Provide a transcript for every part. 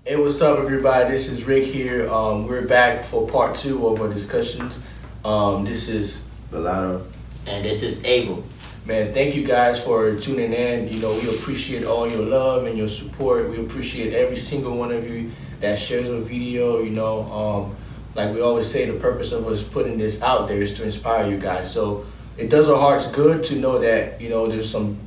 Hey, what's up, everybody? This is Rick here. We're back for part two of our discussions. This is Bellato. And this is Abel. Man, thank you guys for tuning in. You know, we appreciate all your love and your support. We appreciate every single one of you that shares a video. You know, like we always say, the purpose of us putting this out there is to inspire you guys. So it does our hearts good to know that, you know, there's some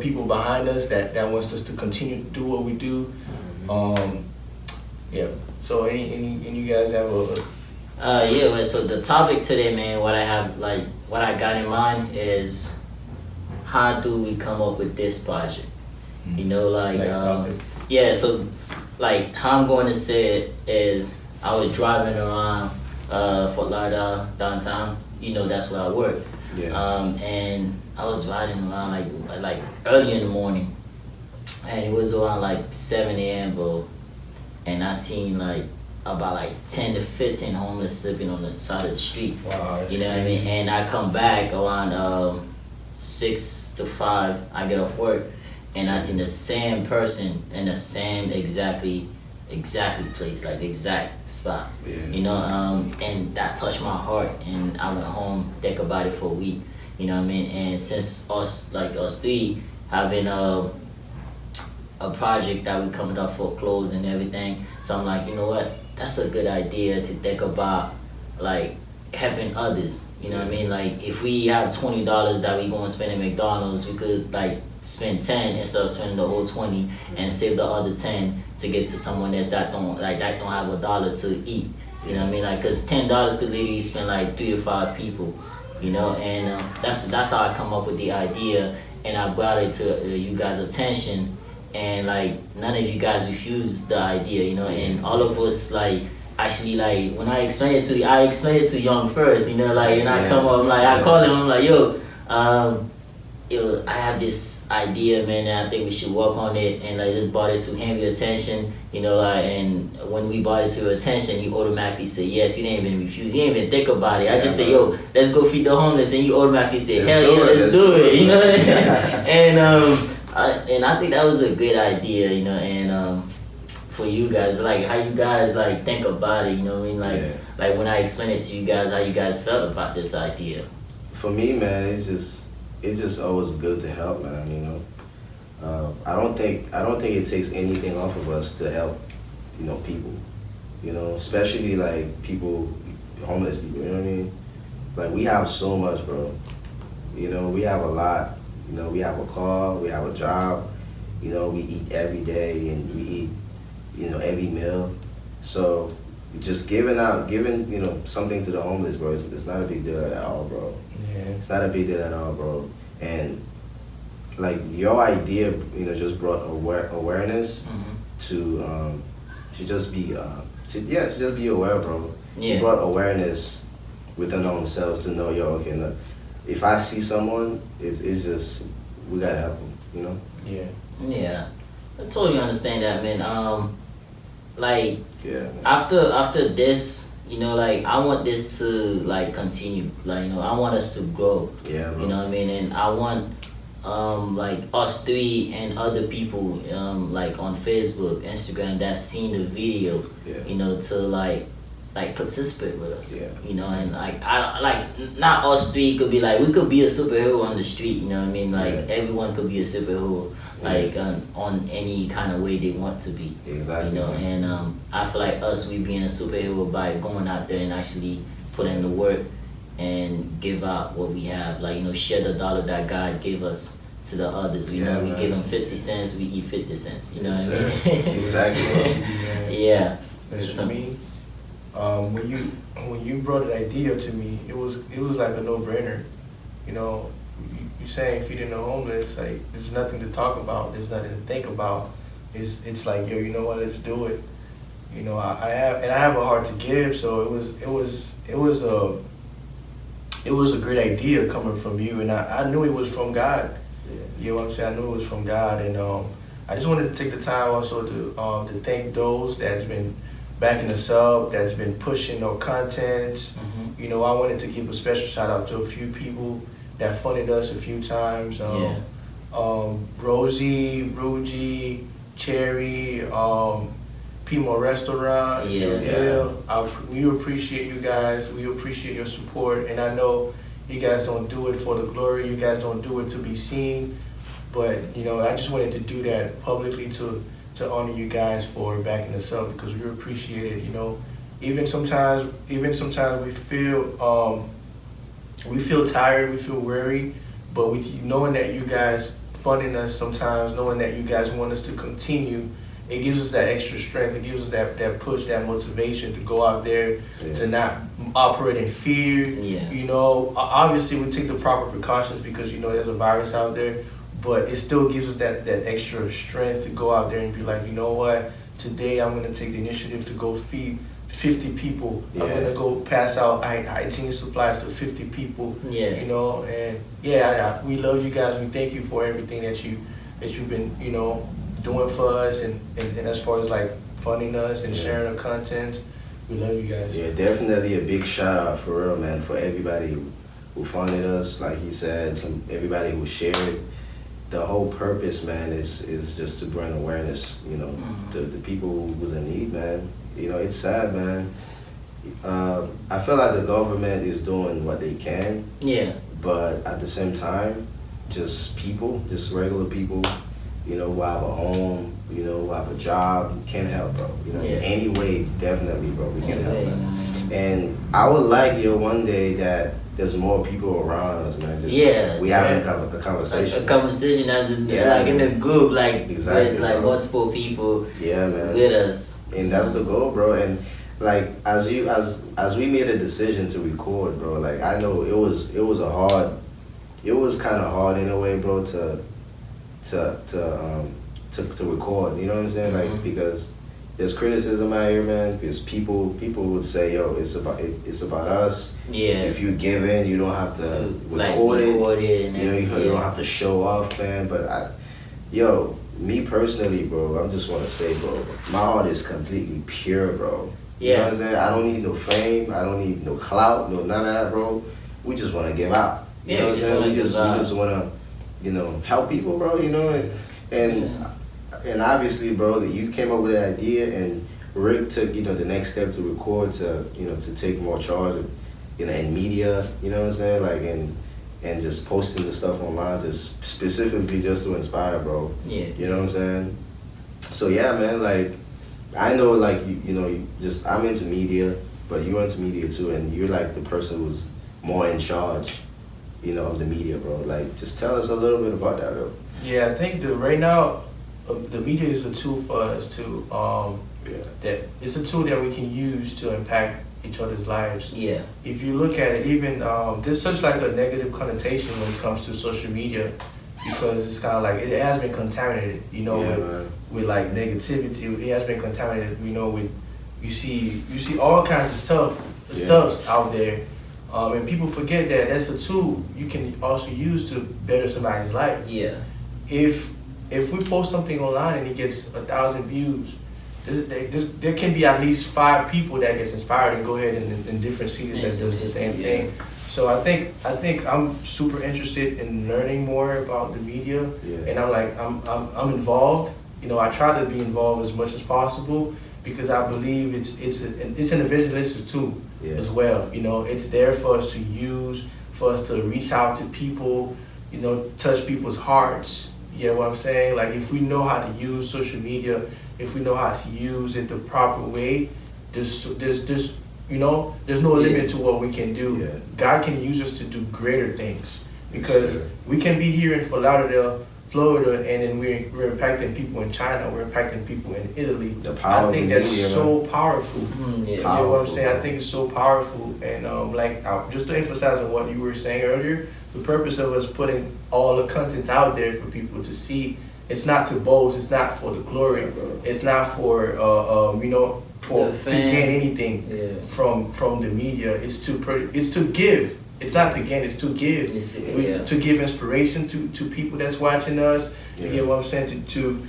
people behind us that wants us to continue to do what we do. Yeah. So any you guys have So the topic today, man, what I got in mind is how do we come up with this project? You know, like so like how I'm going to say it is I was driving around Fort Lauderdale downtown. You know, that's where I work. Yeah. And I was riding around like early in the morning, and it was around like 7 a.m. bro. And I seen like about like 10 to 15 homeless sleeping on the side of the street. Wow. You know what I mean? And I come back around 6 to 5. I get off work, and I seen the same person in the same exactly place, like the exact spot. Yeah. You know, and that touched my heart, and I went home, think about it for a week. You know what I mean? And since us three having a project that we coming up for clothes and everything, so I'm like, you know what? That's a good idea to think about, like helping others. You know what I mean? Like if we have $20 that we going to spend at McDonald's, we could like spend 10 instead of spending the whole 20 and save the other 10 to get to someone else that don't have a dollar to eat. You know what I mean? Like, cause $10 could literally spend like 3 to 5 people. You know, and that's how I come up with the idea, and I brought it to you guys' attention, and like none of you guys refused the idea. You know, and all of us like. Actually, like when I explained it to Young first, you know, like, and I come up, like I call him, I'm like, yo, I have this idea, man, and I think we should work on it, and like just brought it to him your attention, you know, like, and when we brought it to your attention, you automatically say yes. You didn't even refuse, you didn't even think about it. I just say, yo, let's go feed the homeless, and you automatically say, hell yeah, let's do it, you know, and I think that was a good idea, you know, and for you guys, like how you guys like think about it, you know what I mean? Like when I explained it to you guys, how you guys felt about this idea. For me, man, it's just always good to help, man. You know, I don't think it takes anything off of us to help, you know, people. You know, especially like people, homeless people. You know what I mean? Like we have so much, bro. You know, we have a lot. You know, we have a car, we have a job. You know, we eat every day, and we eat, you know, every meal. So just giving you know, something to the homeless, bro, it's not a big deal at all, bro. Yeah. It's not a big deal at all, bro. And like your idea, you know, just brought awareness to just be to just be aware, bro. Yeah. You brought awareness within themselves to know, yo, okay, look, if I see someone, it's just we gotta help them, you know. Yeah. Yeah, I totally understand that, man. Like man. after this, you know, like I want this to like continue, like, you know, I want us to grow. Yeah, bro. You know what I mean? And I want like us three and other people like on Facebook, Instagram that's seen the video, you know, to like participate with us. Yeah. You know, and like I like not us three could be like, we could be a superhero on the street, you know what I mean? Like everyone could be a superhero. Like on any kind of way they want to be. Exactly. You know, and I feel like we being a superhero by going out there and actually put in the work and give out what we have. Like, you know, share the dollar that God gave us to the others. You know, we give them 50 cents, we eat 50 cents. You know what I mean? Exactly. Yeah. As for me, when you brought the idea to me, it was like a no-brainer. You know, you saying feeding the homeless, like there's nothing to talk about, there's nothing to think about. It's like, yo, you know what, let's do it. You know, I have a heart to give, so it was a great idea coming from you, and I knew it was from God. You know what I'm saying? I knew it was from God, and I just wanted to take the time also to thank those that's been backing us up, that's been pushing our content. You know, I wanted to give a special shout out to a few people that funded us a few times. Rosie, Ruji, Cherry, Primo Restaurant, Yeah. Jamil. We appreciate you guys. We appreciate your support. And I know you guys don't do it for the glory. You guys don't do it to be seen. But, you know, I just wanted to do that publicly to honor you guys for backing us up because we appreciate it, you know. Even sometimes we feel tired, we feel weary, but knowing that you guys funding us sometimes, knowing that you guys want us to continue, it gives us that extra strength. It gives us that push, that motivation to go out there, to not operate in fear. Yeah. You know, obviously we take the proper precautions because, you know, there's a virus out there, but it still gives us that extra strength to go out there and be like, you know what, today I'm going to take the initiative to go feed 50 people. I'm going to go pass out hygiene supplies to 50 people. Yeah. You know, and we love you guys. We thank you for everything that you've been, you know, doing for us and as far as like funding us and sharing our content. We love you guys. Yeah, definitely a big shout out for real, man, for everybody who funded us, like he said, everybody who shared. The whole purpose, man, is just to bring awareness, you know, to the people who was in need, man. You know, it's sad, man. I feel like the government is doing what they can. Yeah. But at the same time, just regular people, you know, who have a home, you know, who have a job, can help, bro. You know, in any way, definitely, bro, we can help, man. And I would like, one day that there's more people around us, man. We having a conversation. A conversation as like in a group, like there's like multiple people with us. And that's the goal, bro. And like as we made a decision to record, bro, like I know it was kind of hard in a way, bro, to record. You know what I'm saying? Like because there's criticism out here, man. Because people would say, "Yo, it's about us." Yeah. If you give in, you don't have to record it. You know, you don't have to show off, man. But me personally, bro, I just want to say, bro, my heart is completely pure, bro. You know what I'm saying? I don't need no fame. I don't need no clout. No none of that, bro. We just want to give out. You know what I'm saying? We just want to, you know, help people, bro. You know, and obviously, bro, that you came up with the idea, and Rick took, you know, the next step to record, to take more charge, of, you know, in media, you know what I'm saying, like, and just posting the stuff online, just specifically just to inspire, bro. Yeah. You know what I'm saying? So yeah, man, like, I know, like, I'm into media, but you're into media too, and you're like the person who's more in charge, you know, of the media, bro. Like, just tell us a little bit about that, bro. Yeah, I think right now, the media is a tool for us to that it's a tool that we can use to impact each other's lives. Yeah. If you look at it, even there's such like a negative connotation when it comes to social media because it's kind of like it has been contaminated, you know, with like negativity. It has been contaminated, you know, with you see all kinds of stuffs out there, and people forget that that's a tool you can also use to better somebody's life. Yeah. If we post something online and it gets 1,000 views, there can be at least 5 people that gets inspired and go ahead and in different cities that does the same thing. So I think I'm super interested in learning more about the media, and I'm involved. You know, I try to be involved as much as possible because I believe it's an evangelistic tool as well. You know, it's there for us to use, for us to reach out to people, you know, touch people's hearts. You know what I'm saying? Like, if we know how to use social media, if we know how to use it the proper way, there's no limit to what we can do. Yeah. God can use us to do greater things because we can be here in Fort Lauderdale, Florida, and then we're impacting people in China, we're impacting people in Italy. The power I think that's so powerful. You know what I'm saying? I think it's so powerful. And just to emphasize on what you were saying earlier, the purpose of us putting all the content out there for people to see, it's not to boast, it's not for the glory, it's not for to gain anything from the media. It's to give. It's not to gain, it's to give. To give inspiration to people that's watching us. You know what I'm saying? To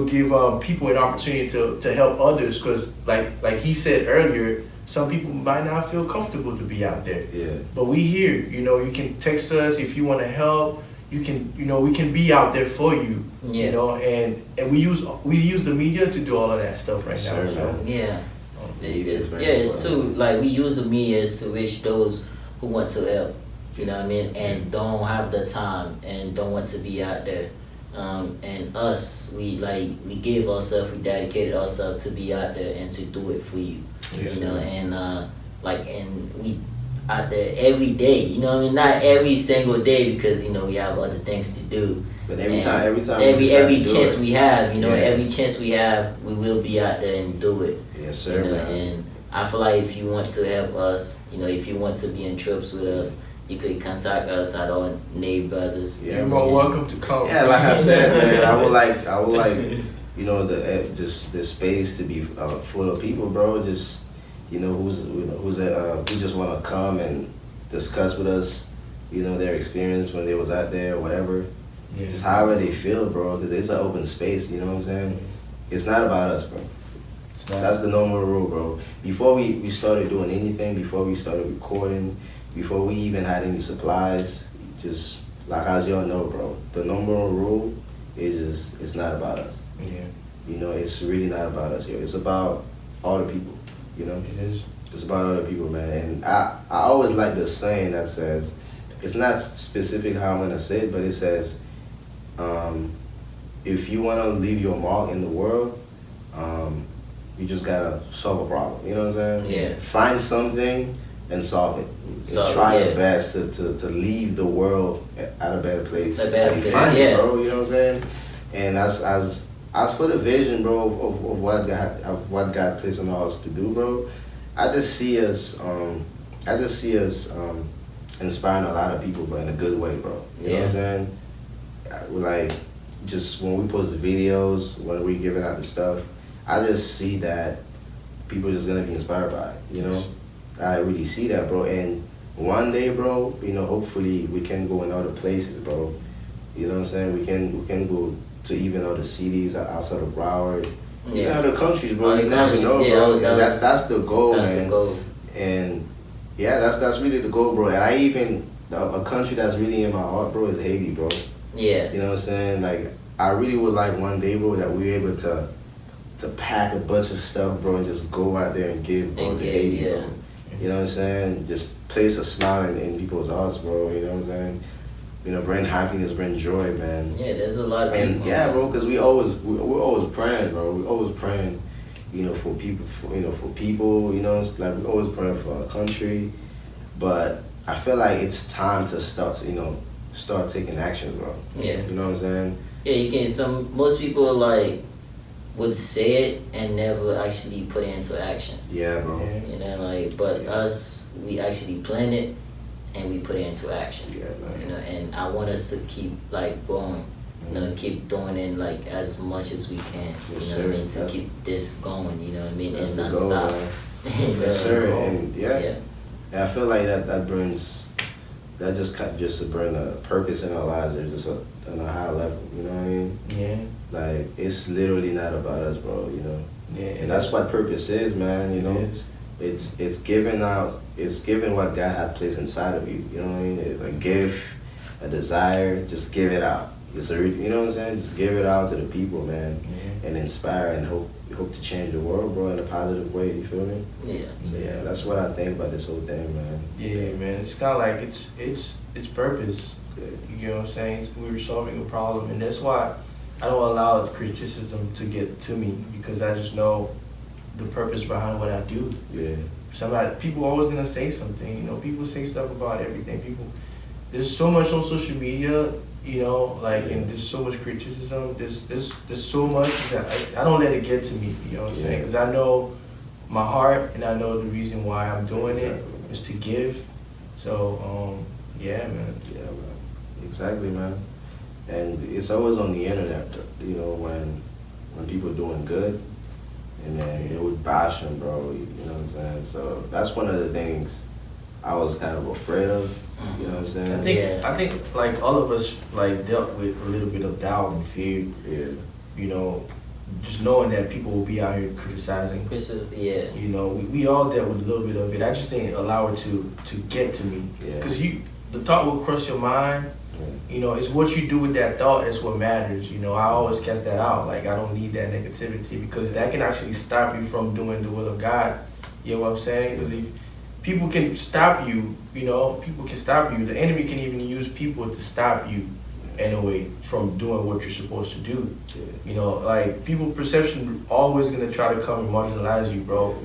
give people an opportunity to help others, because like he said earlier, some people might not feel comfortable to be out there. Yeah. But we here, you know, you can text us if you want to help. you can, we can be out there for you. Yeah. And we use the media to do all of that stuff right now. Sure, So, man. Yeah. Media is very It's important. too, like, we use the media is to reach those who want to help, you know what I mean, and don't have the time and don't want to be out there. And us, we gave ourselves, we dedicated ourselves to be out there and to do it for you, Yes, you know, sir. and and we out there every day, you know what I mean, not every single day because, we have other things to do. But every And time we every decide to do chance it. we have, Yeah. every chance we have, we will be out there and do it. Yes, sir, You know, man. and I feel like if you want to help us, if you want to be in trips with us, you could contact us at our Nave Brothers. Yeah, you're more welcome to come. Yeah, like I said, man, I would like, just the space to be full of people, bro. Just, who just want to come and discuss with us, their experience when they was out there or whatever. Yeah. Just however they feel, bro, because it's an open space, you know what I'm saying? It's not about us, bro. It's not- That's the normal rule, bro. Before we started doing anything, before we started recording, before we even had any supplies, just like as y'all know, bro, the number one rule is it's not about us. Yeah, It's really not about us here. It's about all the people, it is. It's about other people, man. And I always like the saying that says, it's not specific how I'm gonna say it, but it says, if you wanna leave your mark in the world, you just gotta solve a problem. You know what I'm saying? Yeah. Find something and solve it. Solve And try it, your best to leave the world at a better place. A better than you place, find it, yeah. bro. You know what I'm saying? And as for the vision, bro, of what God placed on us to do, bro, I just see us inspiring a lot of people, but in a good way, bro. You know what I'm saying? Like, just when we post the videos, when we giving out the stuff, I just see that people are just gonna be inspired by it, I really see that, bro. And one day, bro, hopefully we can go in other places, bro. You know what I'm saying? We can go to even other cities outside of Broward. Even other countries, bro. Other You never countries, know, yeah, bro. other And that's the goal, That's man. the goal. And yeah, that's really the goal, bro. And a country that's really in my heart, bro, is Haiti, bro. Yeah. You know what I'm saying? Like, I really would like one day, bro, that we're able to pack a bunch of stuff, bro, and just go out there and give, bro, And to give, Haiti, yeah. bro. You know what I'm saying? Just place a smile in people's hearts, bro. You know what I'm saying? Bring happiness, bring joy, man. Yeah, there's a lot of And people. yeah, bro, because we're always praying, bro. We're always praying, for people, for people. It's like we're always praying for our country. But I feel like it's time to start taking action, bro. Yeah. You know what I'm saying? Yeah, most people would say it and never actually put it into action. Yeah, bro. Yeah. But us, we actually plan it and we put it into action. Yeah, man. And I want us to keep going. Keep doing it as much as we can. Yes, you know what I sir. mean? To keep this going, you know what I mean? That's And the not goal, stop. man. You know? Yes, sir. And Yeah. and I feel like that brings, that just to bring a purpose in our lives. There's just on a high level. You know what I mean? Yeah. Like, it's literally not about us, bro. Yeah. And that's what purpose is, man. It is. It's giving what God had placed inside of you. You know what I mean? It's a gift, a desire. Just give it out. You know what I'm saying? Just give it out to the people, man, Yeah. and inspire and hope to change the world, bro, in a positive way. You feel me? Yeah. So yeah, that's what I think about this whole thing, man. Yeah, man. It's kind of like it's purpose. Yeah. You know what I'm saying? We were solving a problem, and that's why I don't allow criticism to get to me, because I just know the purpose behind what I do. Yeah. People always gonna say something. People say stuff about everything. There's so much on social media, and there's so much criticism. There's so much that I don't let it get to me. You know what I'm saying? Yeah. Because I know my heart, and I know the reason why I'm doing it Exactly. is to give. So, yeah, man. Yeah, man. Exactly, man. And it's always on the internet, when people are doing good, and then they would bash them, bro. You know what I'm saying? So that's one of the things I was kind of afraid of. You know what I'm saying? I think like all of us dealt with a little bit of doubt and fear. Yeah. Just knowing that people will be out here criticizing. Yeah. We all dealt with a little bit of it. I just didn't allow it to get to me. Yeah. Because the thought will cross your mind, You know, it's what you do with that thought that's what matters. You know, I always catch that out. Like, I don't need that negativity because that can actually stop you from doing the will of God. You know what I'm saying? Because if people can stop you, you know, people can stop you. The enemy can even use people to stop you in a way from doing what you're supposed to do. You know, like, people perception always gonna try to come and marginalize you, bro,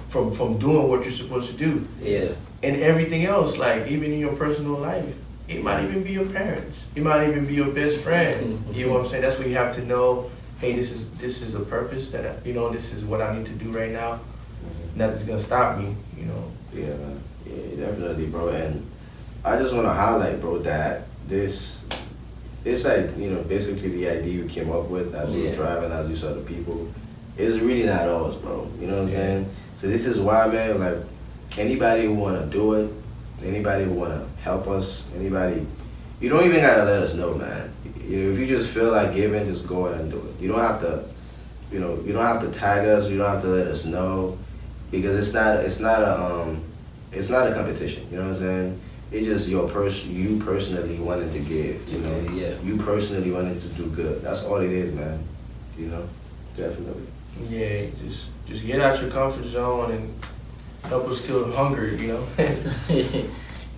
from doing what you're supposed to do. Yeah. And everything else, like, even in your personal life. It might even be your parents. It might even be your best friend. You know what I'm saying? That's when you have to know, hey, this is a purpose that you know, this is what I need to do right now. Nothing's gonna stop me, you know. Yeah, man. Yeah, definitely, bro. And I just want to highlight, bro, that this like, you know, basically the idea you came up with as you were driving, as you saw the people, is really not ours, bro. You know what I'm saying? So this is why, man, like, anybody who want to do it, anybody who want to help us, anybody, you don't even got to let us know, man. You know, if you just feel like giving, just go ahead and do it. You don't have to, you know, you don't have to tag us, you don't have to let us know, because it's not a competition, you know what I'm saying? It's just you personally wanting to give, you know? Yeah. You personally wanting to do good. That's all it is, man. You know? Definitely. Yeah, just get out your comfort zone and help us kill hunger, you know? Hey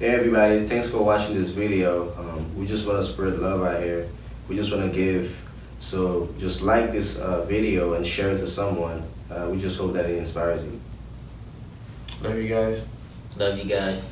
everybody, thanks for watching this video. We just want to spread love out here. We just want to give. So just like this video and share it to someone. We just hope that it inspires you. Love you guys. Love you guys.